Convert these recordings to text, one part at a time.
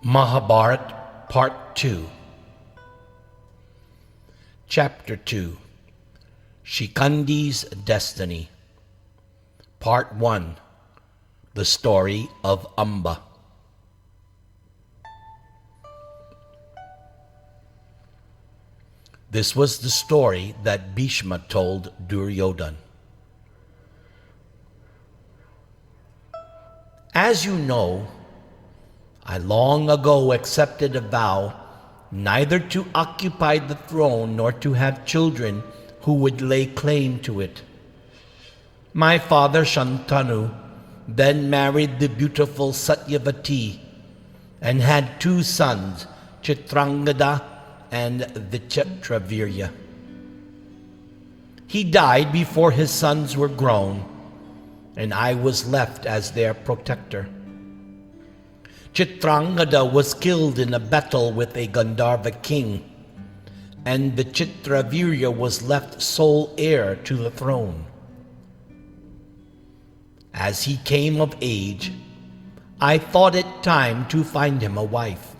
Mahābhārata Part 2. Chapter 2. Śikhaṇḍī's Destiny. Part 1. The Story of Amba. This was the story that Bhīṣma told Duryodhana. As you know, I long ago accepted a vow neither to occupy the throne nor to have children who would lay claim to it. My father Śikhaṇḍī then married the beautiful Satyavati and had two sons, Śikhaṇḍī and Vichitravirya. He died before his sons were grown, and I was left as their protector. Śikhaṇḍī was killed in a battle with a Gandharva king, and Vichitravirya was left sole heir to the throne. As he came of age, I thought it time to find him a wife.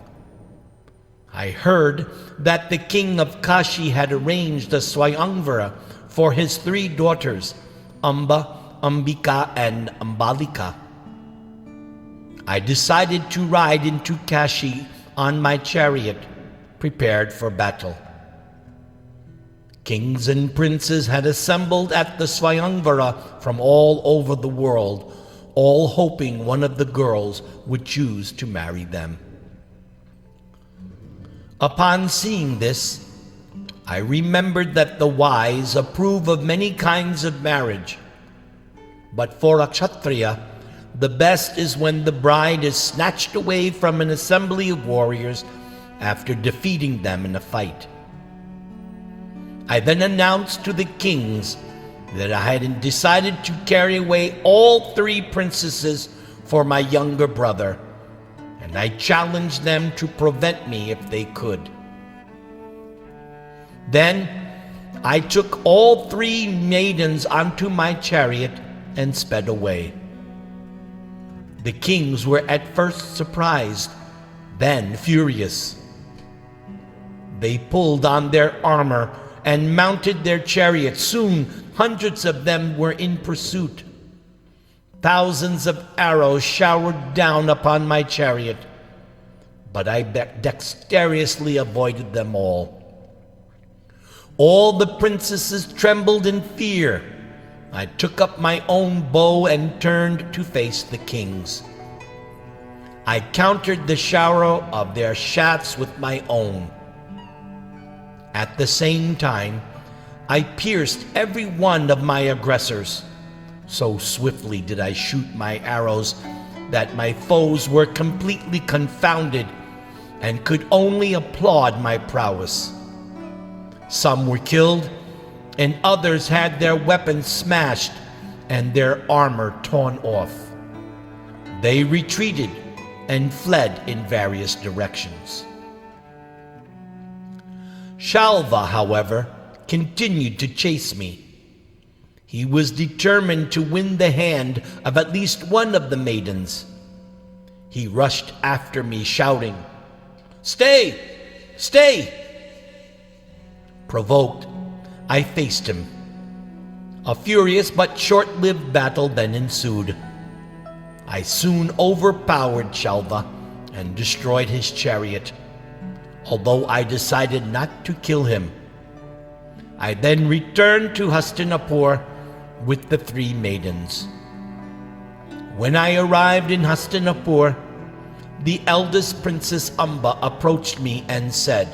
I heard that the king of Kashi had arranged a Śikhaṇḍī for his three daughters, Amba, Ambika, and Ambalika. I decided to ride into Kashi on my chariot, prepared for battle. Kings and princes had assembled at the Śikhaṇḍī from all over the world, all hoping one of the girls would choose to marry them. Upon seeing this, I remembered that the wise approve of many kinds of marriage, but for a Kshatriya, the best is when the bride is snatched away from an assembly of warriors after defeating them in a fight. I then announced to the kings that I had decided to carry away all three princesses for my younger brother, and I challenged them to prevent me if they could. Then I took all three maidens onto my chariot and sped away. The kings were at first surprised, then furious. They pulled on their armor and mounted their chariots. Soon, hundreds of them were in pursuit. Thousands of arrows showered down upon my chariot, but I dexterously avoided them all. All the princesses trembled in fear. I took up my own bow and turned to face the kings. I countered the shower of their shafts with my own. At the same time, I pierced every one of my aggressors. So swiftly did I shoot my arrows that my foes were completely confounded and could only applaud my prowess. Some were killed, and others had their weapons smashed and their armor torn off. They retreated and fled in various directions. Śikhaṇḍī, however, continued to chase me. He was determined to win the hand of at least one of the maidens. He rushed after me, shouting, "Stay! Stay!" Provoked, I faced him. A furious but short-lived battle then ensued. I soon overpowered Śikhaṇḍī and destroyed his chariot, although I decided not to kill him. I then returned to Hastinapur with the three maidens. When I arrived in Hastinapur, the eldest princess Amba approached me and said,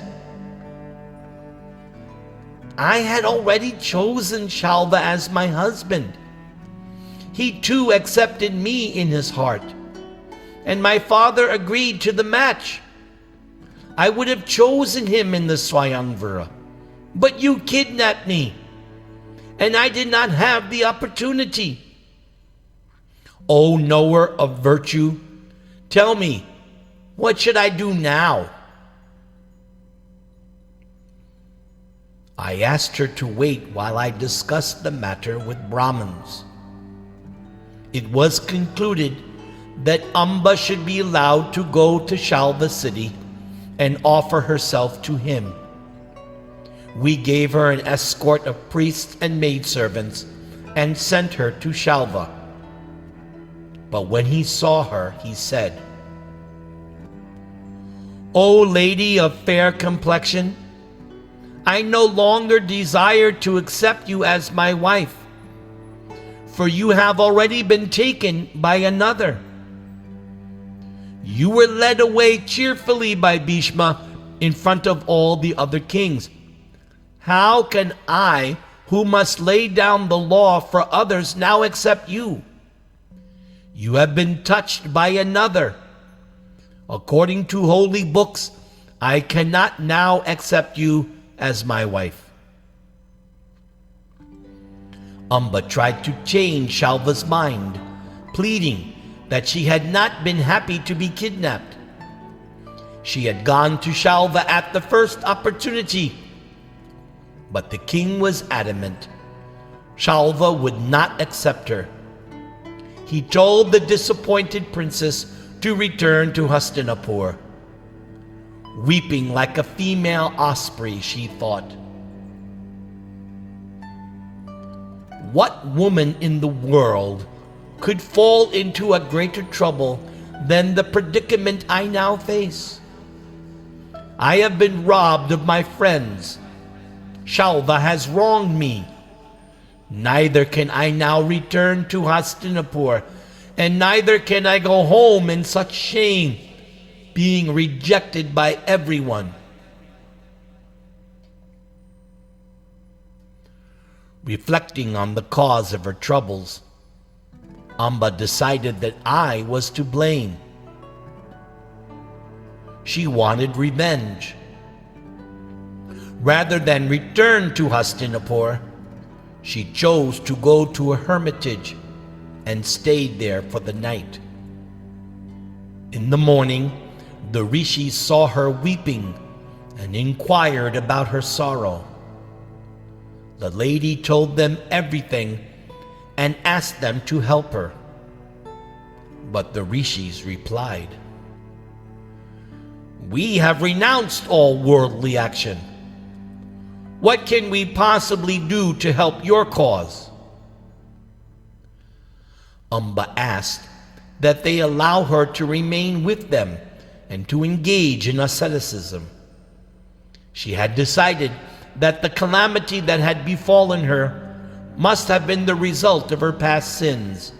"I had already chosen Śikhaṇḍī as my husband. He too accepted me in his heart, and my father agreed to the match. I would have chosen him in the Śikhaṇḍī, but you kidnapped me, and I did not have the opportunity. O knower of virtue, tell me, what should I do now?" I asked her to wait while I discussed the matter with Brahmins. It was concluded that Amba should be allowed to go to Śikhaṇḍī city and offer herself to him. We gave her an escort of priests and maidservants and sent her to Śikhaṇḍī. But when he saw her, he said, "O lady of fair complexion, I no longer desire to accept you as my wife, for you have already been taken by another. You were led away cheerfully by Bhīṣma in front of all the other kings. How can I, who must lay down the law for others, now accept you? You have been touched by another. According to holy books, I cannot now accept you as my wife." Amba tried to change Śikhaṇḍī's mind, pleading that she had not been happy to be kidnapped. She had gone to Śikhaṇḍī at the first opportunity, but the king was adamant. Śikhaṇḍī would not accept her. He told the disappointed princess to return to Hastinapur. Weeping like a female osprey, she thought, "What woman in the world could fall into a greater trouble than the predicament I now face? I have been robbed of my friends. Śikhaṇḍī has wronged me. Neither can I now return to Hastinapur, and neither can I go home in such shame, being rejected by everyone." Reflecting on the cause of her troubles, Amba decided that I was to blame. She wanted revenge. Rather than return to Hastinapur, she chose to go to a hermitage and stayed there for the night. In the morning, the rishis saw her weeping and inquired about her sorrow. The lady told them everything and asked them to help her. But the rishis replied, "We have renounced all worldly action. What can we possibly do to help your cause?" Amba asked that they allow her to remain with them and to engage in asceticism. She had decided that the calamity that had befallen her must have been the result of her past sins,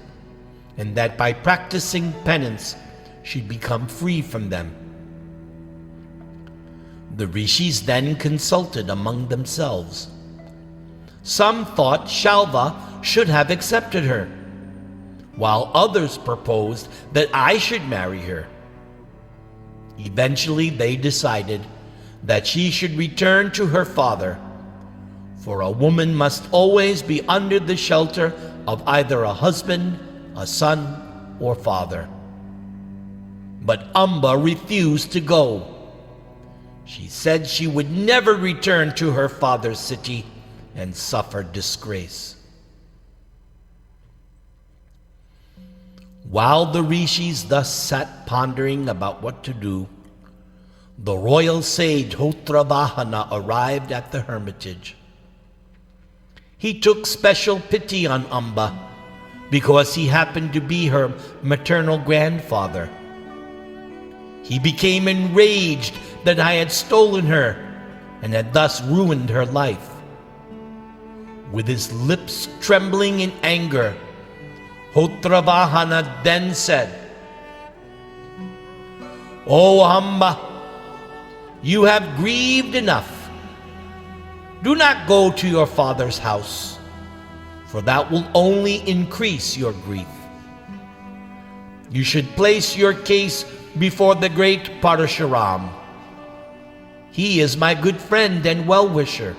and that by practicing penance she'd become free from them. The rishis then consulted among themselves. Some thought Śikhaṇḍī should have accepted her, while others proposed that I should marry her. Eventually they decided that she should return to her father, for a woman must always be under the shelter of either a husband, a son, or father. But Amba refused to go. She said she would never return to her father's city and suffer disgrace. While the rishis thus sat pondering about what to do, the royal sage Vāhana arrived at the hermitage. He took special pity on Amba because he happened to be her maternal grandfather. He became enraged that I had stolen her and had thus ruined her life. With his lips trembling in anger, Vāhana then said, "O Amba, you have grieved enough. Do not go to your father's house, for that will only increase your grief. You should place your case before the great Parashuram. He is my good friend and well-wisher.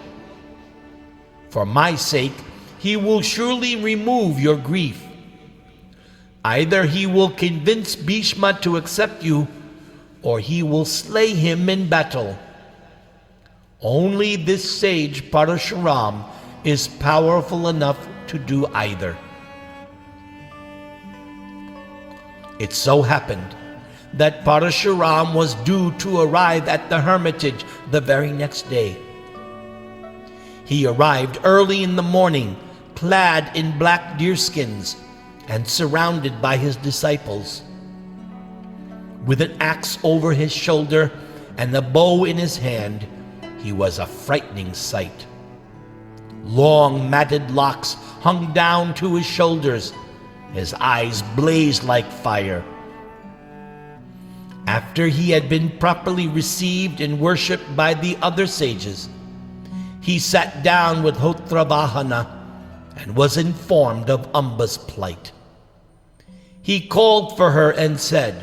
For my sake, he will surely remove your grief. Either he will convince Bhīṣma to accept you, or he will slay him in battle. Only this sage Parashuram is powerful enough to do either." It so happened that Parashuram was due to arrive at the hermitage the very next day. He arrived early in the morning, clad in black deerskins and surrounded by his disciples. With an axe over his shoulder and a bow in his hand, he was a frightening sight. Long matted locks hung down to his shoulders. His eyes blazed like fire. After he had been properly received and worshipped by the other sages, he sat down with Hottravahana and was informed of Amba's plight. He called for her and said,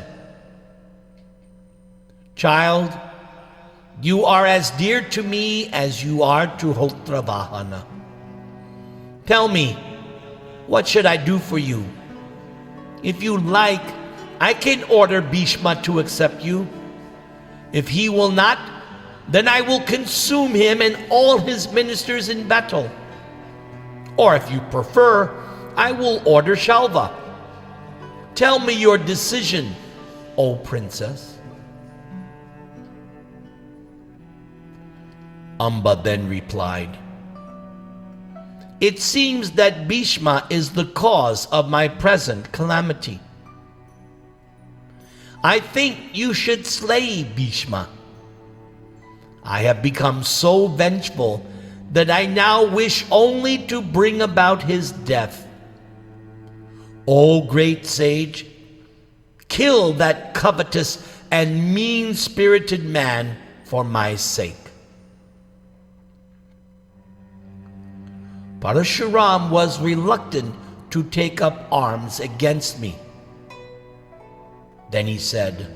"Child, you are as dear to me as you are to Hottravahana. Tell me, what should I do for you? If you like, I can order Bhīṣma to accept you. If he will not, then I will consume him and all his ministers in battle. Or if you prefer, I will order Shalva. Tell me your decision, O princess." Amba then replied, "It seems that Bhīṣma is the cause of my present calamity. I think you should slay Bhīṣma. I have become so vengeful that I now wish only to bring about his death. O great sage, kill that covetous and mean-spirited man for my sake." Parashuram was reluctant to take up arms against me. Then he said,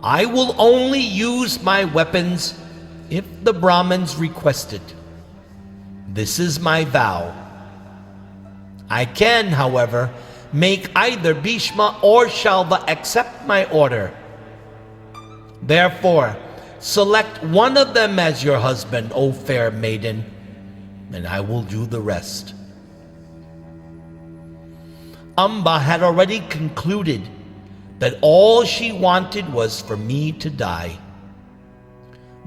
"I will only use my weapons if the Brahmins request it. This is my vow. I can, however, make either Bhīṣma or Shalva accept my order. Therefore, select one of them as your husband, O fair maiden, and I will do the rest." Amba had already concluded that all she wanted was for me to die.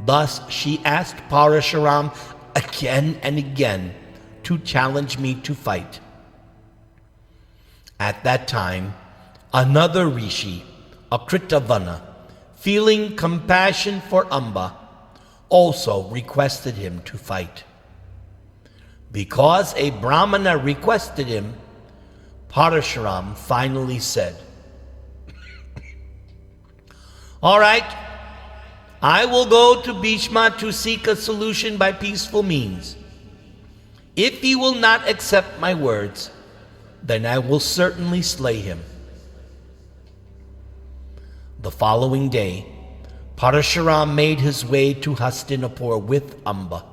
Thus she asked Parashuram again and again to challenge me to fight. At that time, another rishi, Akritavana, feeling compassion for Amba, also requested him to fight. Because a Brahmana requested him, Parashuram finally said, "All right, I will go to Bhīṣma to seek a solution by peaceful means. If he will not accept my words, then I will certainly slay him." The following day, Parashuram made his way to Hastinapur with Amba.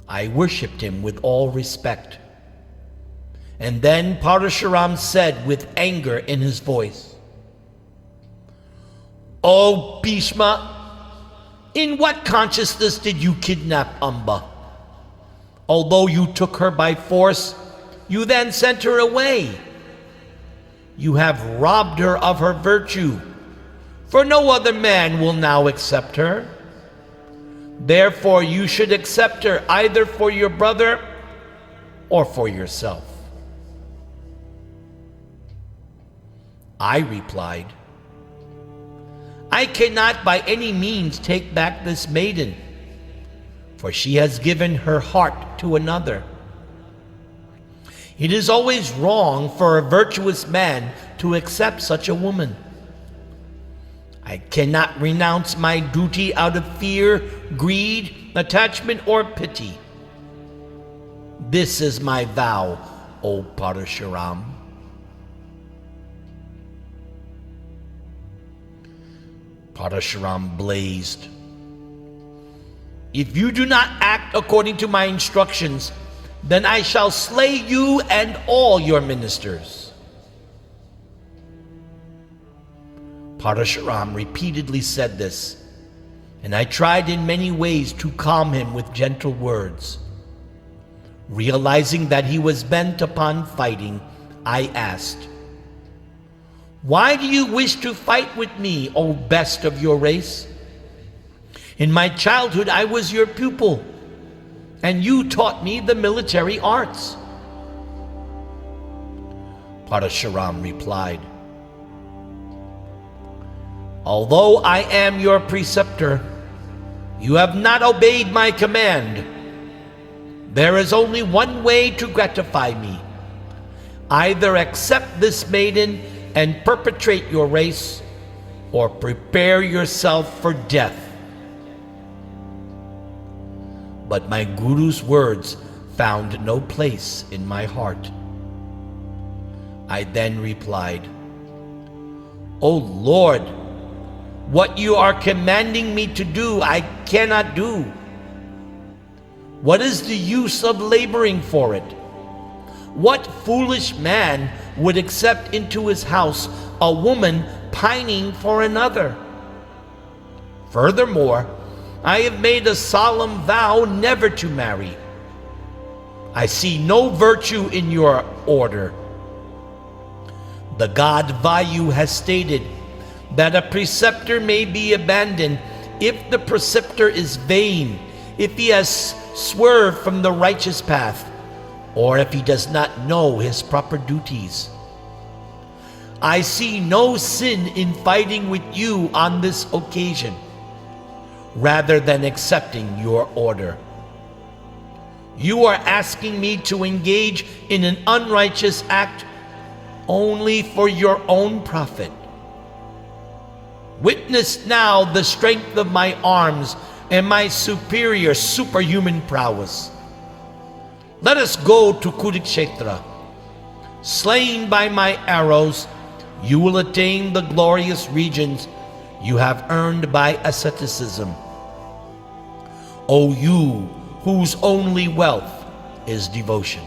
I worshipped him with all respect. And then Parashuram said with anger in his voice, "O Bhīṣma, in what consciousness did you kidnap Amba? Although you took her by force, you then sent her away. You have robbed her of her virtue, for no other man will now accept her. Therefore you should accept her either for your brother or for yourself." I replied, "I cannot by any means take back this maiden, for she has given her heart to another. It is always wrong for a virtuous man to accept such a woman. I cannot renounce my duty out of fear, greed, attachment, or pity. This is my vow, O Parashuram." Parashuram blazed, "If you do not act according to my instructions, then I shall slay you and all your ministers." Parashuram repeatedly said this, and I tried in many ways to calm him with gentle words. Realizing that he was bent upon fighting, I asked, "Why do you wish to fight with me, O best of your race? In my childhood I was your pupil, and you taught me the military arts." Parashuram replied, "Although I am your preceptor, you have not obeyed my command. There is only one way to gratify me. Either accept this maiden and perpetrate your race, or prepare yourself for death." But my Guru's words found no place in my heart. I then replied, "O Lord, what you are commanding me to do, I cannot do. What is the use of laboring for it? What foolish man would accept into his house a woman pining for another? Furthermore, I have made a solemn vow never to marry. I see no virtue in your order. The god Vayu has stated that a preceptor may be abandoned if the preceptor is vain, if he has swerved from the righteous path, or if he does not know his proper duties. I see no sin in fighting with you on this occasion, rather than accepting your order. You are asking me to engage in an unrighteous act only for your own profit. Witness now the strength of my arms and my superior superhuman prowess. Let us go to Kurukshetra. Slain by my arrows, you will attain the glorious regions you have earned by asceticism. O you whose only wealth is devotion."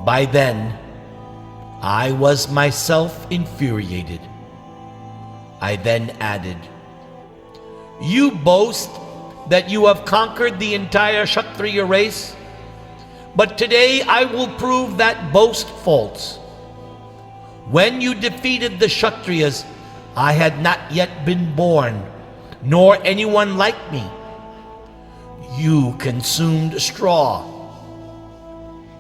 By then, I was myself infuriated. I then added, "You boast that you have conquered the entire Kshatriya race, but today I will prove that boast false. When you defeated the Kshatriyas, I had not yet been born, nor anyone like me. You consumed straw.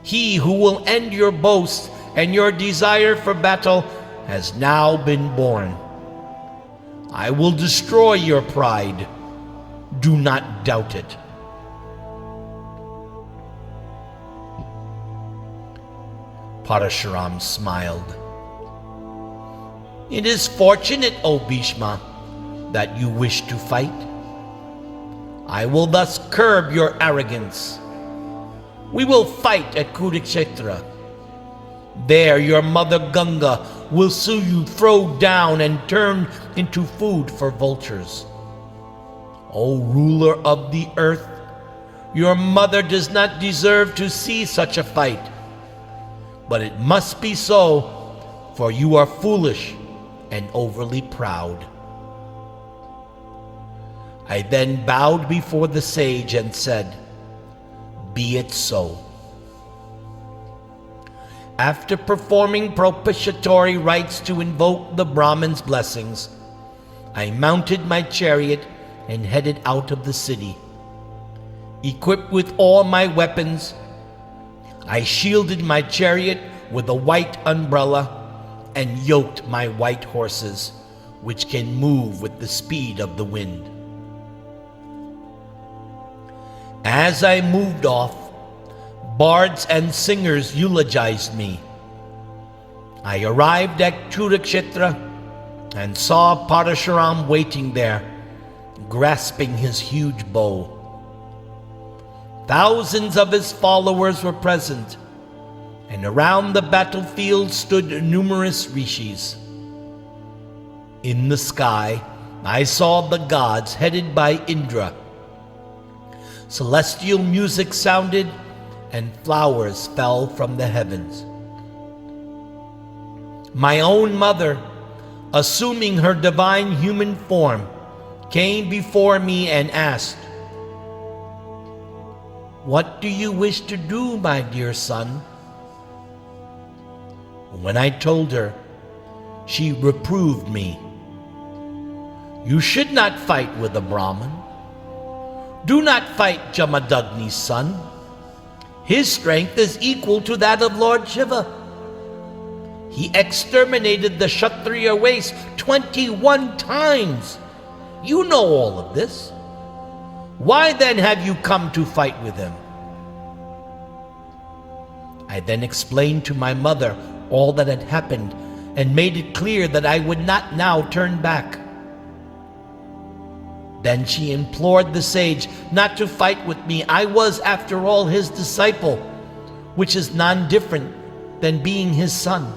He who will end your boast and your desire for battle has now been born. I will destroy your pride. Do not doubt it." Parashuram smiled. "It is fortunate, O Bhīṣma, that you wish to fight. I will thus curb your arrogance. We will fight at Kurukshetra. There your mother Ganga will see you throw down and turn into food for vultures. O ruler of the earth, your mother does not deserve to see such a fight. But it must be so, for you are foolish and overly proud." I then bowed before the sage and said, "Be it so." After performing propitiatory rites to invoke the Brahmin's blessings, I mounted my chariot and headed out of the city. Equipped with all my weapons, I shielded my chariot with a white umbrella and yoked my white horses, which can move with the speed of the wind. As I moved off, bards and singers eulogized me. I arrived at Kurukshetra and saw Parashuram waiting there, grasping his huge bow. Thousands of his followers were present, and around the battlefield stood numerous rishis. In the sky, I saw the gods headed by Indra. Celestial music sounded, and flowers fell from the heavens. My own mother, assuming her divine human form, came before me and asked, "What do you wish to do, my dear son?" When I told her, she reproved me. "You should not fight with a Brahmin. Do not fight Jamadagni's son. His strength is equal to that of Lord Shiva. He exterminated the Kshatriya race 21 times. You know all of this. Why then have you come to fight with him?" I then explained to my mother all that had happened and made it clear that I would not now turn back. Then she implored the sage not to fight with me. I was, after all, his disciple, which is non-different than being his son.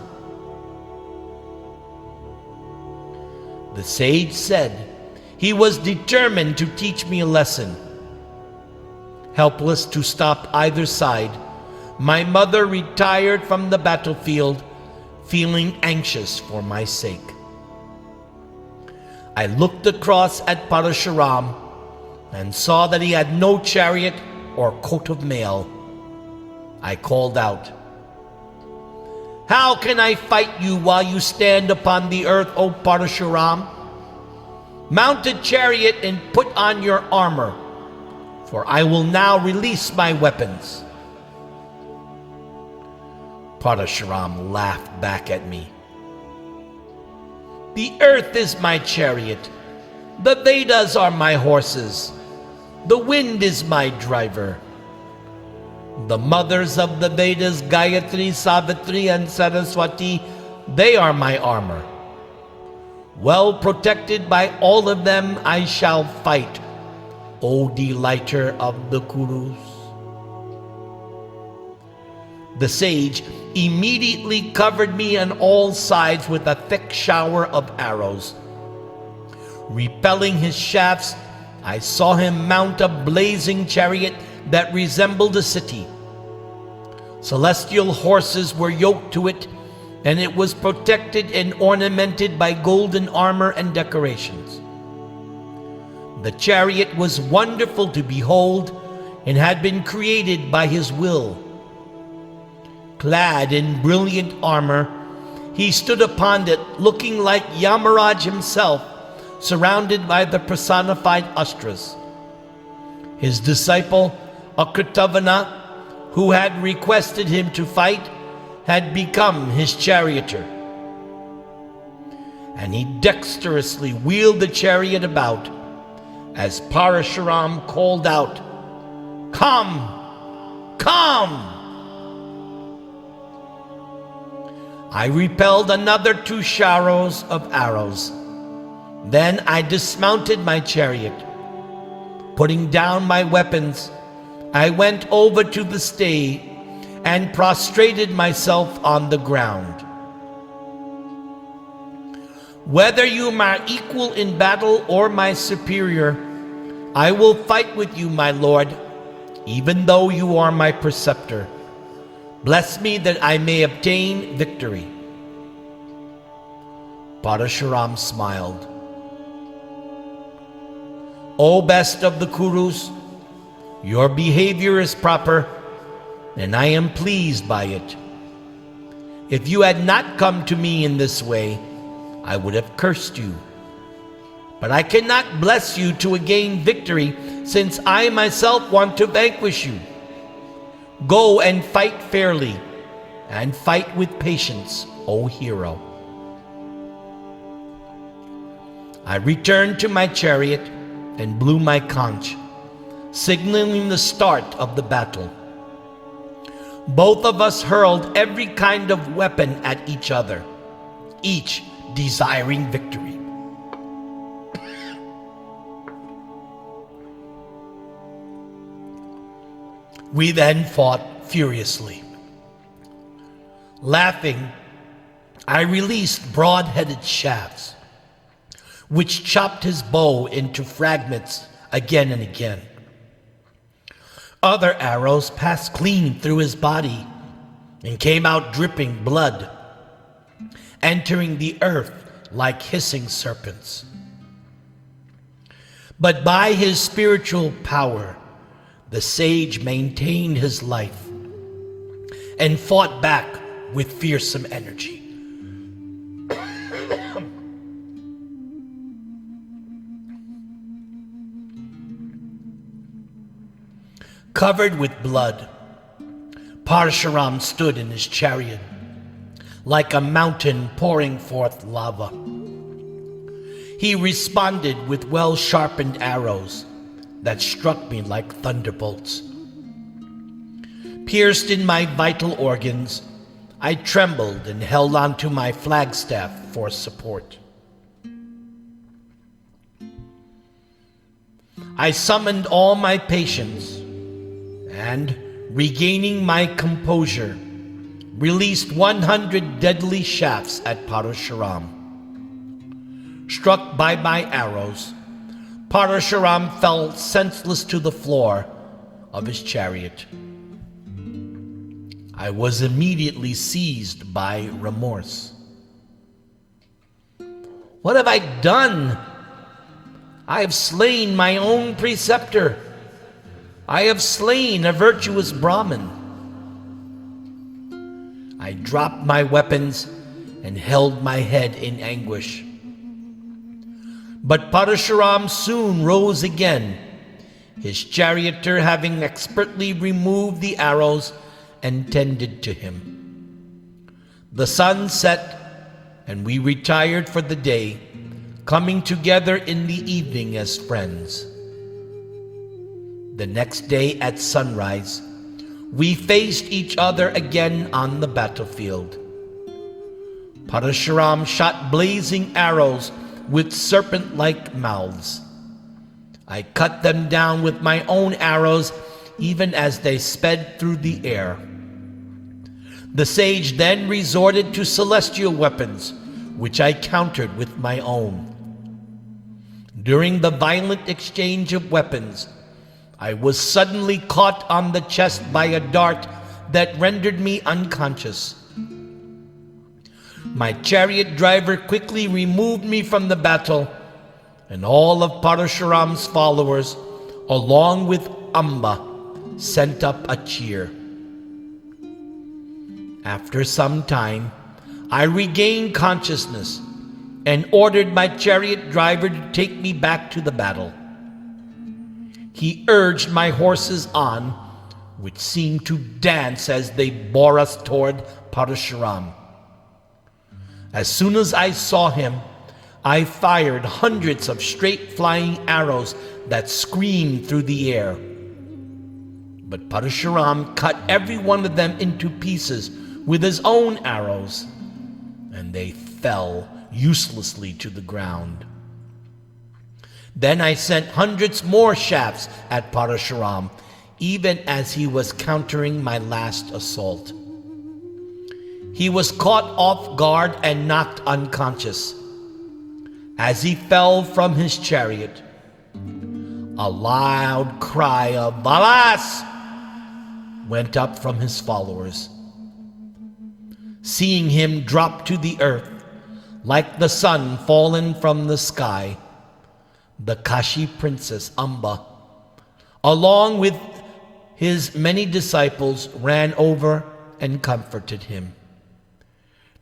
The sage said he was determined to teach me a lesson. Helpless to stop either side, my mother retired from the battlefield, feeling anxious for my sake. I looked across at Parashuram and saw that he had no chariot or coat of mail. I called out, "How can I fight you while you stand upon the earth, O Parashuram? Mount a chariot and put on your armor, for I will now release my weapons." Parashuram laughed back at me. "The earth is my chariot. The Vedas are my horses. The wind is my driver. The mothers of the Vedas, Gayatri, Savitri, and Saraswati, they are my armor. Well protected by all of them, I shall fight, O delighter of the Kurus." The sage immediately covered me on all sides with a thick shower of arrows. Repelling his shafts, I saw him mount a blazing chariot that resembled a city. Celestial horses were yoked to it, and it was protected and ornamented by golden armor and decorations. The chariot was wonderful to behold and had been created by his will. Clad in brilliant armor, he stood upon it looking like Yamaraj himself, surrounded by the personified Astras. His disciple, Akritavana, who had requested him to fight, had become his charioteer. And he dexterously wheeled the chariot about as Parashuram called out, "Come! Come!" I repelled another 2 showers of arrows. Then I dismounted my chariot. Putting down my weapons, I went over to the stay and prostrated myself on the ground. "Whether you are my equal in battle or my superior, I will fight with you, my lord, even though you are my preceptor. Bless me that I may obtain victory." Parashuram smiled. "O best of the Kurus, your behavior is proper, and I am pleased by it. If you had not come to me in this way, I would have cursed you. But I cannot bless you to gain victory, since I myself want to vanquish you. Go and fight fairly, and fight with patience, O hero." I returned to my chariot and blew my conch, signaling the start of the battle. Both of us hurled every kind of weapon at each other, each desiring victory. We then fought furiously. Laughing, I released broad-headed shafts, which chopped his bow into fragments again and again. Other arrows passed clean through his body and came out dripping blood, entering the earth like hissing serpents. But by his spiritual power, the sage maintained his life and fought back with fearsome energy. Covered with blood, Parashuram stood in his chariot like a mountain pouring forth lava. He responded with well-sharpened arrows that struck me like thunderbolts. Pierced in my vital organs, I trembled and held onto my flagstaff for support. I summoned all my patience and, regaining my composure, released 100 deadly shafts at Parashuram. Struck by my arrows, Parashuram fell senseless to the floor of his chariot. I was immediately seized by remorse. What have I done? I have slain my own preceptor. I have slain a virtuous Brahmin. I dropped my weapons and held my head in anguish. But Parashuram soon rose again, his charioteer having expertly removed the arrows and tended to him. The sun set, and we retired for the day, coming together in the evening as friends. The next day at sunrise, we faced each other again on the battlefield. Parashuram shot blazing arrows with serpent-like mouths. I cut them down with my own arrows even as they sped through the air. The sage then resorted to celestial weapons, which I countered with my own. During the violent exchange of weapons, I was suddenly caught on the chest by a dart that rendered me unconscious. My chariot driver quickly removed me from the battle, and all of Parashuram's followers, along with Amba, sent up a cheer. After some time, I regained consciousness and ordered my chariot driver to take me back to the battle. He urged my horses on, which seemed to dance as they bore us toward Parashuram. As soon as I saw him, I fired hundreds of straight-flying arrows that screamed through the air. But Parashuram cut every one of them into pieces with his own arrows, and they fell uselessly to the ground. Then I sent hundreds more shafts at Parashuram, even as he was countering my last assault. He was caught off guard and knocked unconscious. As he fell from his chariot, a loud cry of "Alas!" went up from his followers. Seeing him drop to the earth, like the sun fallen from the sky, the Kashi princess Amba, along with his many disciples, ran over and comforted him.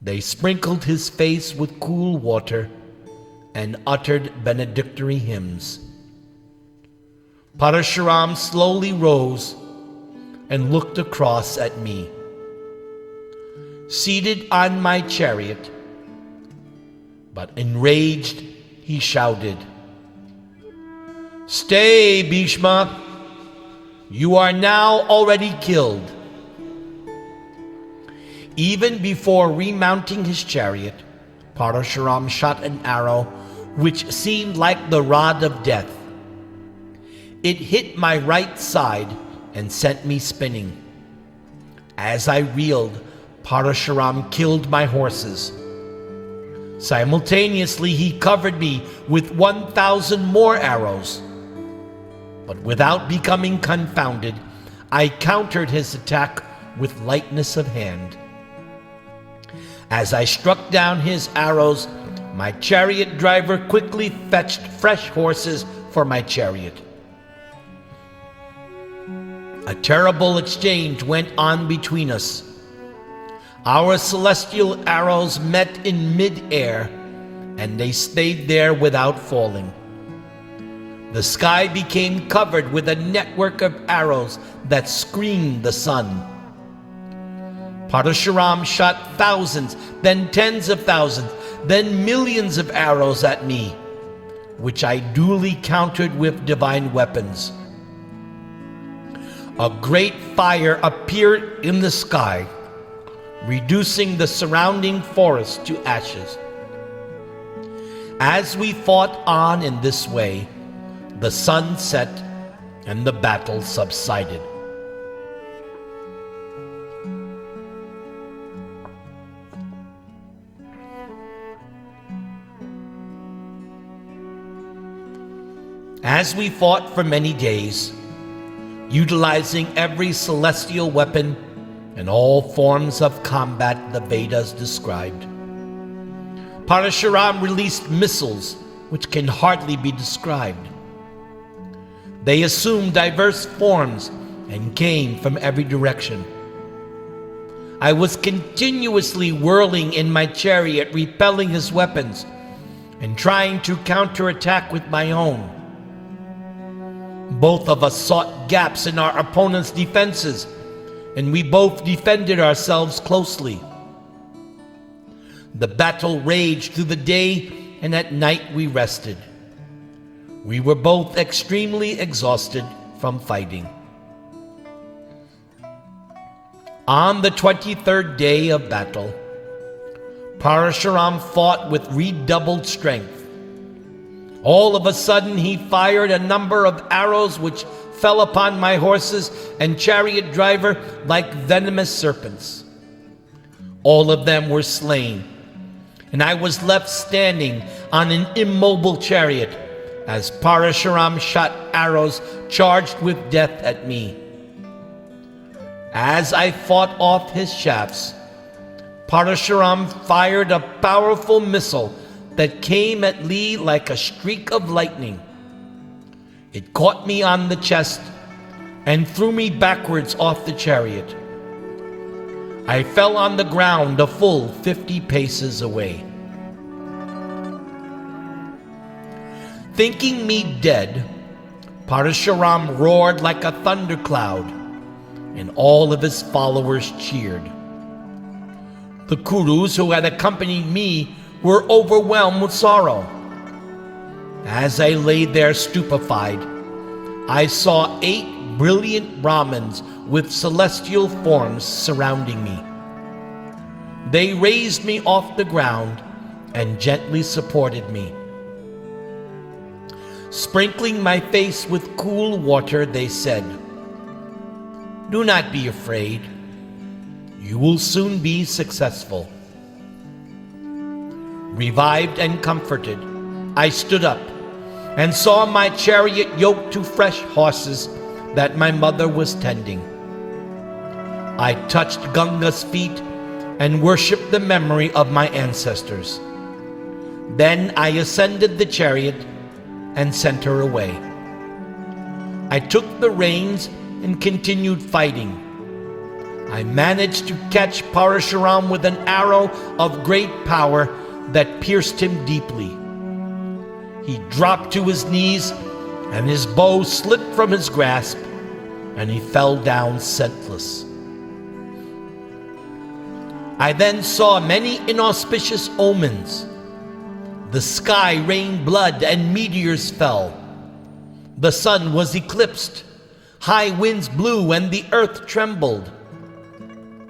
They sprinkled his face with cool water and uttered benedictory hymns. Parashuram slowly rose and looked across at me. Seated on my chariot, but enraged, he shouted, "Stay, Bhīṣma! You are now already killed." Even before remounting his chariot, Parashuram shot an arrow which seemed like the rod of death. It hit my right side and sent me spinning. As I reeled, Parashuram killed my horses. Simultaneously, he covered me with 1,000 more arrows. But without becoming confounded, I countered his attack with lightness of hand. As I struck down his arrows, my chariot driver quickly fetched fresh horses for my chariot. A terrible exchange went on between us. Our celestial arrows met in mid-air, and they stayed there without falling. The sky became covered with a network of arrows that screened the sun. Parashuram shot thousands, then tens of thousands, then millions of arrows at me, which I duly countered with divine weapons. A great fire appeared in the sky, reducing the surrounding forest to ashes. As we fought on in this way, the sun set and the battle subsided. As we fought for many days, utilizing every celestial weapon and all forms of combat the Vedas described, Parashuram released missiles which can hardly be described. They assumed diverse forms and came from every direction. I was continuously whirling in my chariot, repelling his weapons and trying to counterattack with my own. Both of us sought gaps in our opponent's defenses, and we both defended ourselves closely. The battle raged through the day, and at night we rested. We were both extremely exhausted from fighting. On the 23rd day of battle, Parashuram fought with redoubled strength. All of a sudden he fired a number of arrows which fell upon my horses and chariot driver like venomous serpents. All of them were slain, and I was left standing on an immobile chariot as Parashuram shot arrows charged with death at me. As I fought off his shafts, Parashuram fired a powerful missile that came at me like a streak of lightning. It caught me on the chest and threw me backwards off the chariot. I fell on the ground a full 50 paces away. Thinking me dead, Parashuram roared like a thundercloud, and all of his followers cheered. The Kurus who had accompanied me were overwhelmed with sorrow. As I lay there stupefied, I saw 8 brilliant Brahmins with celestial forms surrounding me. They raised me off the ground and gently supported me. Sprinkling my face with cool water, they said, "Do not be afraid. You will soon be successful." Revived and comforted, I stood up and saw my chariot yoked to fresh horses that my mother was tending. I touched Ganga's feet and worshipped the memory of my ancestors. Then I ascended the chariot and sent her away. I took the reins and continued fighting. I managed to catch Parashuram with an arrow of great power that pierced him deeply. He dropped to his knees, and his bow slipped from his grasp, and he fell down senseless. I then saw many inauspicious omens. The sky rained blood and meteors fell. The sun was eclipsed. High winds blew and the earth trembled.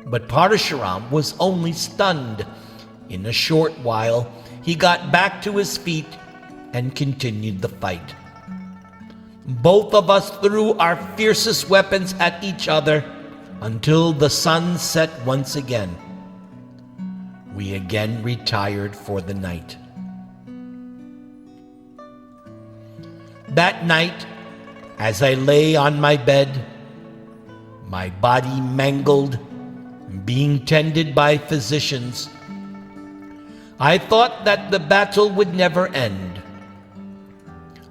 But Parashuram was only stunned. In a short while, he got back to his feet and continued the fight. Both of us threw our fiercest weapons at each other until the sun set once again. We again retired for the night. That night, as I lay on my bed, my body mangled, being tended by physicians, I thought that the battle would never end.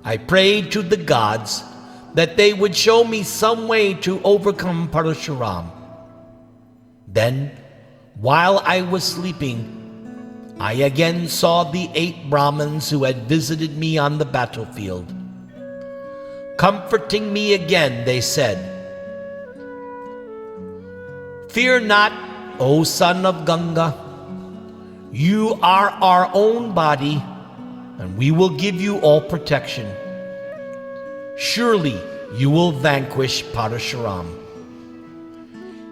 I prayed to the gods that they would show me some way to overcome Parashuram. Then, while I was sleeping, I again saw the 8 Brahmins who had visited me on the battlefield. Comforting me again, they said, "Fear not, O son of Ganga. You are our own body, and we will give you all protection. Surely you will vanquish Parashuram.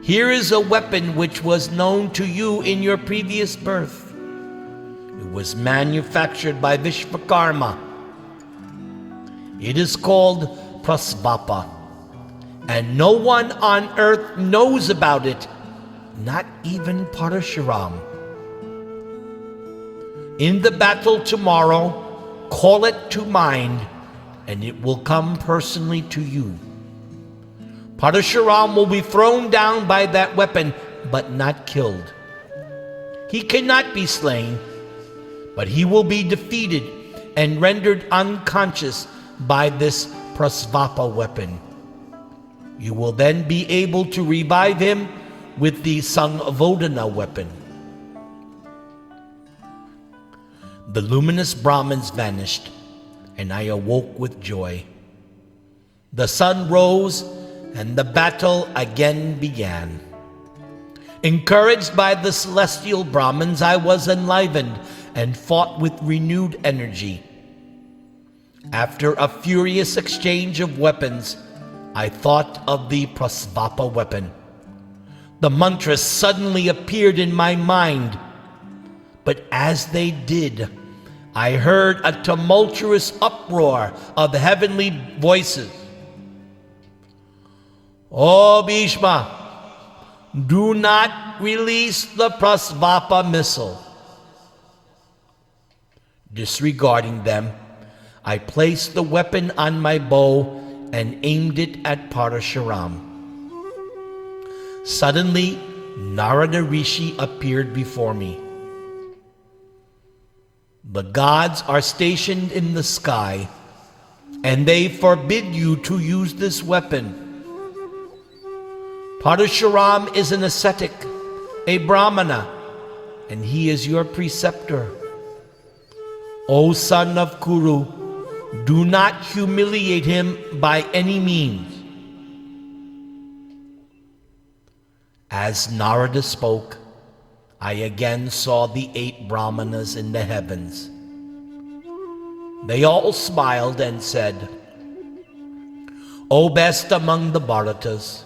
Here is a weapon which was known to you in your previous birth. It was manufactured by Vishvakarma. It is called Prasvapa, and no one on earth knows about it, not even Parashuram. In the battle tomorrow, call it to mind, and it will come personally to you. Parashuram will be thrown down by that weapon, but not killed. He cannot be slain, but he will be defeated and rendered unconscious by this Prasvapa weapon. You will then be able to revive him with the Śikhaṇḍī weapon." The luminous Brahmins vanished, and I awoke with joy. The sun rose, and the battle again began. Encouraged by the celestial Brahmins, I was enlivened and fought with renewed energy. After a furious exchange of weapons, I thought of the Prasvapa weapon. The mantras suddenly appeared in my mind, but as they did, I heard a tumultuous uproar of heavenly voices. "O Bhīṣma, do not release the Prasvapa missile." Disregarding them, I placed the weapon on my bow and aimed it at Parashuram. Suddenly, Narada Rishi appeared before me. "The gods are stationed in the sky, and they forbid you to use this weapon. Parashuram is an ascetic, a Brahmana, and he is your preceptor. O son of Kuru, do not humiliate him by any means." As Narada spoke, I again saw the 8 Brahmanas in the heavens. They all smiled and said, "O best among the Bharatas,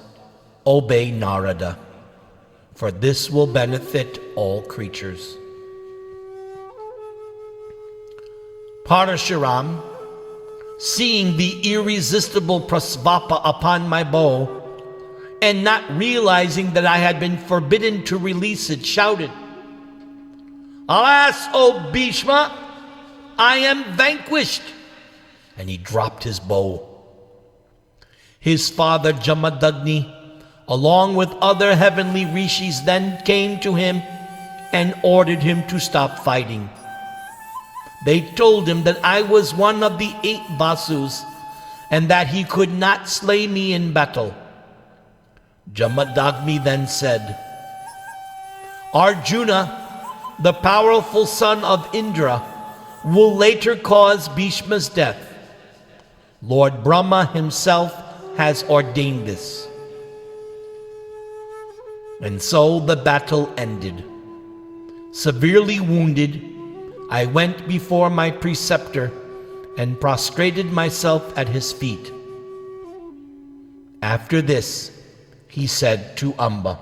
obey Narada, for this will benefit all creatures." Parashuram, seeing the irresistible Prasvapa upon my bow, and not realizing that I had been forbidden to release it, shouted, "Alas, O Bhīṣma, I am vanquished!" And he dropped his bow. His father Jamadagni, along with other heavenly rishis, then came to him and ordered him to stop fighting. They told him that I was one of the 8 Vasus, and that he could not slay me in battle. Jamadagni then said, "Arjuna, the powerful son of Indra, will later cause Bhīṣma's death. Lord Brahma himself has ordained this." And so the battle ended. Severely wounded, I went before my preceptor and prostrated myself at his feet. After this, he said to Amba,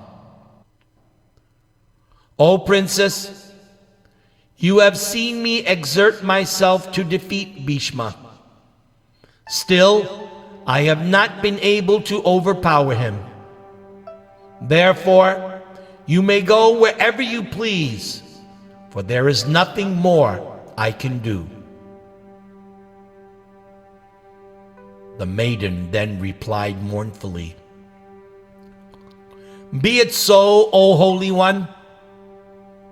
"O princess, you have seen me exert myself to defeat Bhīṣma. Still, I have not been able to overpower him. Therefore, you may go wherever you please, for there is nothing more I can do." The maiden then replied mournfully, "Be it so, O Holy One.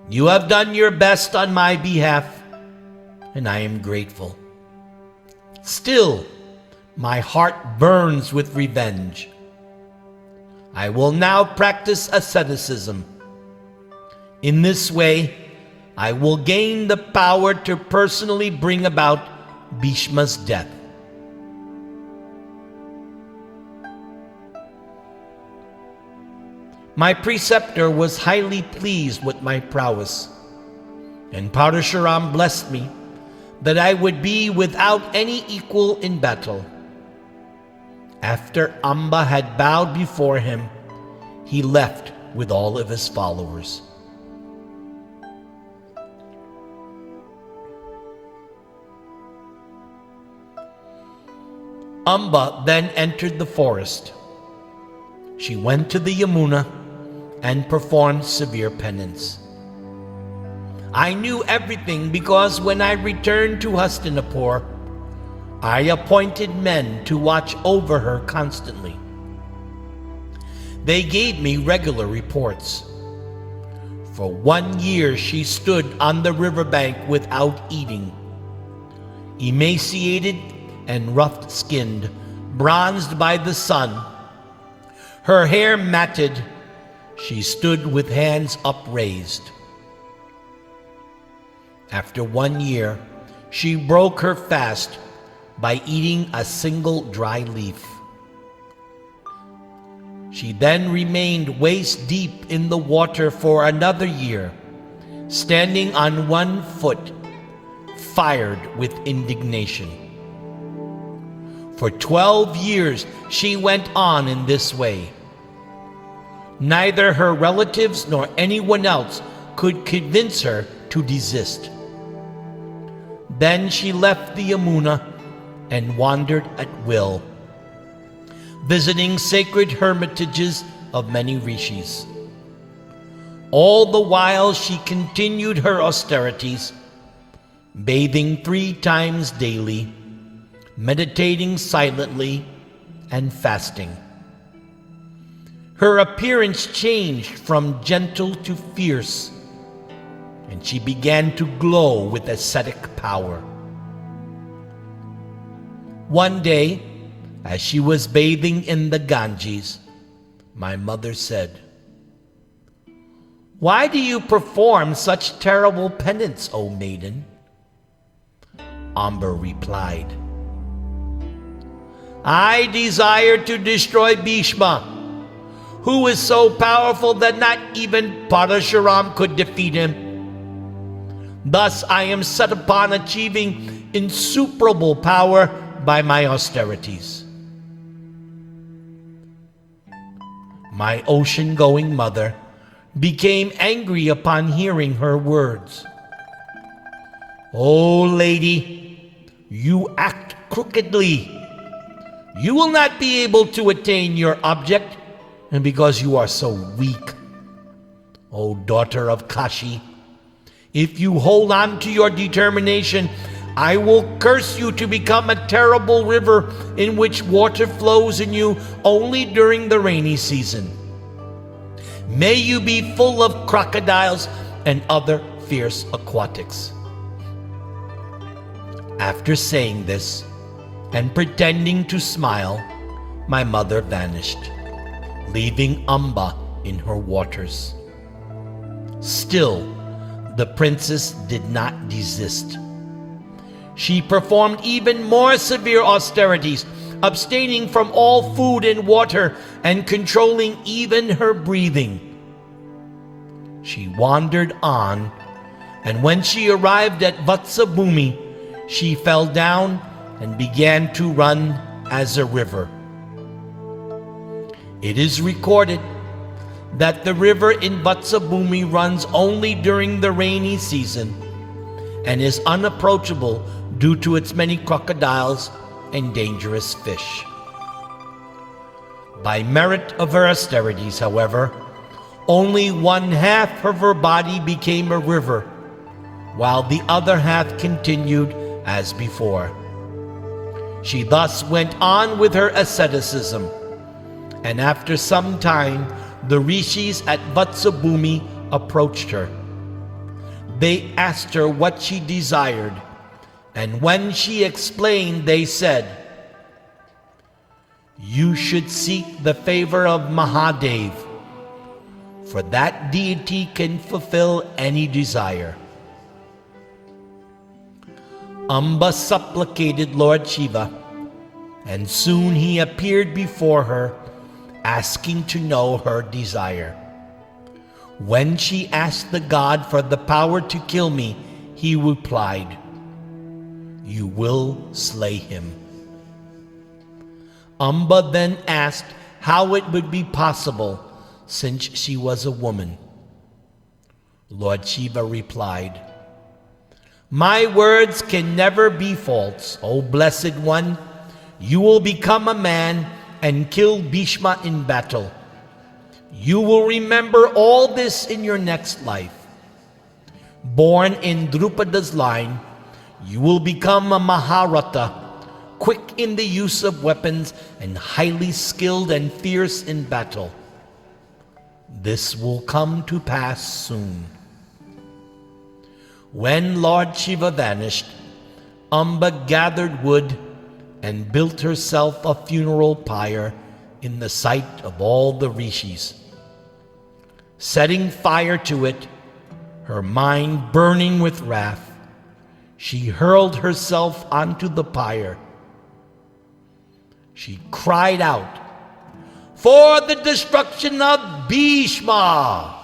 You have done your best on my behalf, and I am grateful. Still, My heart burns with revenge. I will now practice asceticism. In this way, I will gain the power to personally bring about Bhīṣma's death. My preceptor was highly pleased with my prowess, and Parashuram blessed me that I would be without any equal in battle. After Amba had bowed before him, he left with all of his followers. Amba then entered the forest. She went to the Yamuna and performed severe penance. I knew everything because when I returned to Hastinapur, I appointed men to watch over her constantly. They gave me regular reports. For 1 year she stood on the riverbank without eating, emaciated and rough-skinned, bronzed by the sun, her hair matted. She stood with hands upraised. After 1 year, she broke her fast by eating a single dry leaf. She then remained waist deep in the water for another year, standing on 1 foot, fired with indignation. For 12 years she went on in this way. Neither her relatives nor anyone else could convince her to desist. Then she left the Yamuna and wandered at will, visiting sacred hermitages of many rishis. All the while she continued her austerities, bathing 3 times daily, meditating silently, and fasting. Her appearance changed from gentle to fierce, and she began to glow with ascetic power. One day, as she was bathing in the Ganges, my mother said, "Why do you perform such terrible penance, O maiden?" Amba replied, "I desire to destroy Bhīṣma, who is so powerful that not even Parashuram could defeat him. Thus I am set upon achieving insuperable power by my austerities." My ocean-going mother became angry upon hearing her words. "O lady, you act crookedly. You will not be able to attain your object, and because you are so weak. O daughter of Kashi, if you hold on to your determination, I will curse you to become a terrible river in which water flows in you only during the rainy season. May you be full of crocodiles and other fierce aquatics." After saying this and pretending to smile, my mother vanished, leaving Amba in her waters. Still, the princess did not desist. She performed even more severe austerities, abstaining from all food and water and controlling even her breathing. She wandered on, and when she arrived at Vatsabhumi, she fell down and began to run as a river. It is recorded that the river in Vatsabhumi runs only during the rainy season and is unapproachable due to its many crocodiles and dangerous fish. By merit of her austerities, however, only 1/2 of her body became a river, while the other half continued as before. She thus went on with her asceticism, and after some time the rishis at Vatsabhumi approached her. They asked her what she desired, and when she explained, they said, You should seek the favor of Mahadev, for that deity can fulfill any desire. Amba supplicated Lord Shiva, and soon he appeared before her, asking to know her desire. When she asked the god for the power to kill me, he replied, "You will slay him." Amba then asked how it would be possible since she was a woman. Lord Shiva replied, "My words can never be false, O Blessed One. You will become a man and kill Bhīṣma in battle. You will remember all this in your next life. Born in Drupada's line, you will become a Mahābhārata, quick in the use of weapons and highly skilled and fierce in battle. This will come to pass soon." When Lord Shiva vanished, Amba gathered wood and built herself a funeral pyre in the sight of all the rishis. Setting fire to it, her mind burning with wrath, she hurled herself onto the pyre. She cried out, "For the destruction of Bhīṣma!"